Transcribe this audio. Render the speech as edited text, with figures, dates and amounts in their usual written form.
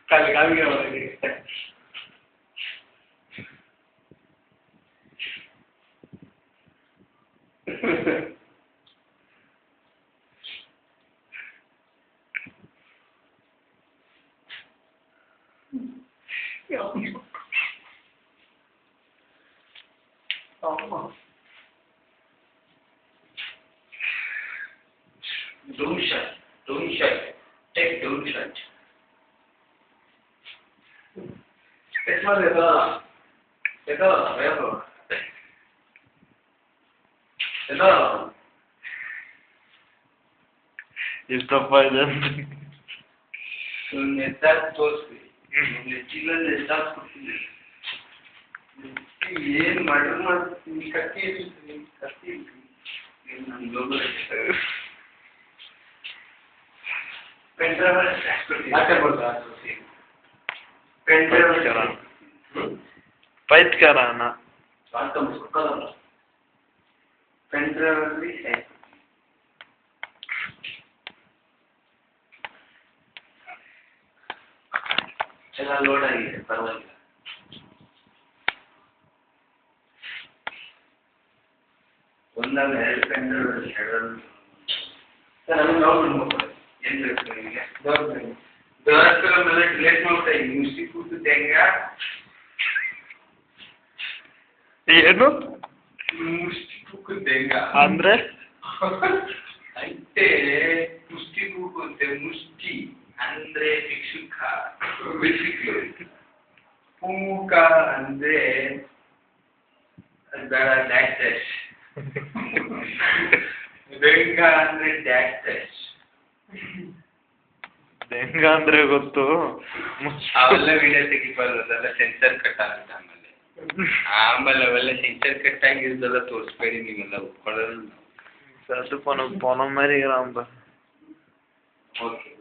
ಕಾಲಿಗೆ ಅವರಿಗೆ Don't shut. Don't shut. Take don't shut. Es más de todo. De todo, verlo. De todo. ಎಷ್ಟಪ್ಪ ಇದೆ Neta, ತೋರಿಸ್ರಿ ಚೀಲಲ್ಲಿ ಎಷ್ಟಾಗಿ ಕೊಡ್ತೀನಿ ಏನು ಮಾಡ್ತೀನಿ ಕತ್ತಿ ಇರ್ತೀನಿ ಕತ್ತಿ ಇರ್ತೀನಿ ನನ್ನ ಲೋಗೋ ಪೆಂಡ್ರೈವ್ ಆಚೆ ಬರ್ತಾ ಪೆಂಡ್ರೈವ್ ಪೈತ್ಕರಾನ ಪೆಂಡ್ರೈವ್ ಅಲ್ಲಿ ಎಲ್ಲ ಲೋಡ್ ಆಗಿದೆ ಪರವಾಗಿಲ್ಲ ಒಂದಲ್ಲ ಎರಡು ಪೆಂಡ್ರೈವ್ ಎರಡು ಸರ್ ಅದನ್ನು ನೋಡ್ಬಿಟ್ಟು ಏನು ಬೇಕು ನಿಮಗೆ ದೋಸ್ತರ ಮೇಲೆ ಡಿಲೇಟ್ ಮಾಡ್ತಾ ಇದ್ದೀನಿ ಮುಷ್ಟಿ ಕೂತು ಹೆಂಗ ಏನು ಮುಷ್ಟಿ ಕೂಕುತ್ತೆ ಹೆಂಗ ಅಂದ್ರೆ ಐತೆ ಮುಷ್ಟಿ ಕೂಕುತ್ತೆ ಮುಷ್ಟಿ ಅಂದ್ರೆ ಭಿಕ್ಷುಕ ಭಿಕ್ಷುಕರು ಪೂಕ ಅಂದ್ರೆ ಬೇಡ ಡ್ಯಾಶ್ ಡ್ಯಾಶ್ ಬೆಂಗ ಅಂದ್ರೆ ಡ್ಯಾಶ್ ಡ್ಯಾಶ್ ಹೆಂಗ ಅಂದ್ರೆ ಗೊತ್ತು ಅವೆಲ್ಲ ವಿಡಿಯೋ ತೆಗಿಬಾರ್ದು ಅದೆಲ್ಲ ಸೆನ್ಸರ್ ಕಟ್ ಆಗುತ್ತೆ ಆಮೇಲೆ ಅವೆಲ್ಲ ಸೆನ್ಸರ್ ಕಟ್ ಆಗಿರೋದೆಲ್ಲ ತೋರಿಸ್ಬೇಡಿ ನೀವೆಲ್ಲ ಒಪ್ಕೊಳ್ಳೋದು ಅದು ಪೊನ ಮರಿಗ್ರಾಮ ಓಕೆ